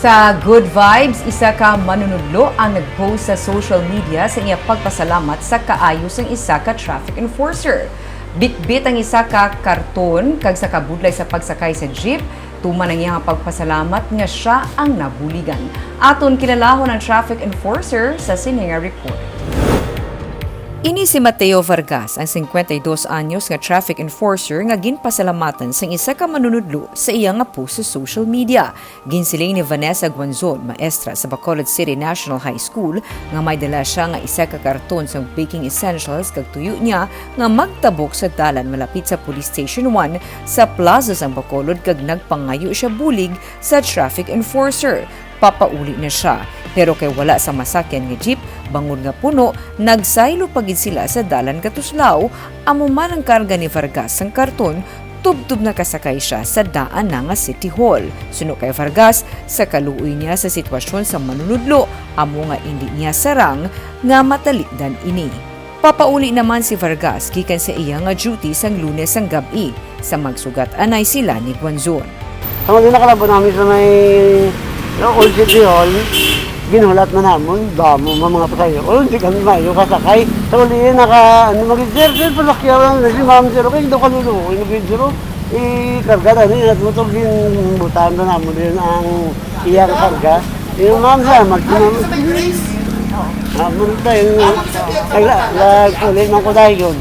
Sa Good Vibes, isa ka manunudlo ang nag-post sa social media sa iya pagpasalamat sa kaayo sang isa ka traffic enforcer. Bitbit ang isa ka karton kag sa kabudlay sa pagsakay sa jeep, tuman ang iyang pagpasalamat nga siya ang nabuligan. Aton kinalahon ang traffic enforcer sa sininga report. Ini si Mateo Vargas, ang 52 anyos nga traffic enforcer nga ginpasalamatan sang isa ka manunudlo sa iya nga post sa social media. Ginsiling ni Vanessa Guanzon, maestra sa Bacolod City National High School, nga may dala siya nga isa ka karton sang baking essentials kag tuyo niya nga magtabok sa dalan malapit sa Police Station 1 sa plaza sang Bacolod kag nagpangayo siya bulig sa traffic enforcer. Papauli na siya. Pero kay wala sa masakyan nga jeep, bangod nga puno, nagsaylo pagid sila sa dalan katuslaw, amo man ang karga ni Vargas ang karton, tubtub na kasakay siya sa daan na nga City Hall. Suno kay Vargas, sa kaluoy niya sa sitwasyon sa manunudlo, amo nga hindi niya sarang nga matalikdan ini. Papauli naman si Vargas gikan sa iya nga duty sang Lunes ang gabi, sa magsugat anay sila ni Guanzon. Ang nakalabo namin sa may Old City Hall, ginulat na namon, damo mga pasayo. O, hindi kami mayo kasakay. Sa uli, mag-sir, pasakyaw lang. Si ma'am, sir, okay, daw kalulukoy, nag-sir, karga na rin, at mutog din, butaan na namon din ang iyang karga. Yung ma'am, sir, mag-sinamon. Muna tayo, nagkulit ng kuday yun.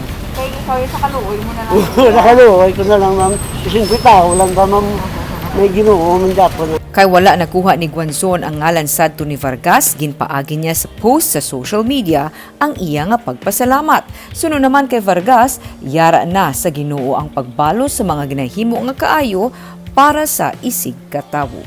Kaya sa kaluoy mo na lang. Sa kaluoy ko na lang, ma'am. Ising pitaw lang ba, ma'am, may ginoo, man Japon. Kay wala nakuha ni Guanzon ang ngalan sadto ni Vargas, ginpaagi niya sa post sa social media ang iya nga pagpasalamat. Suno naman kay Vargas, yara na sa Ginoo ang pagbalo sa mga ginahimo nga kaayo para sa isig katawo.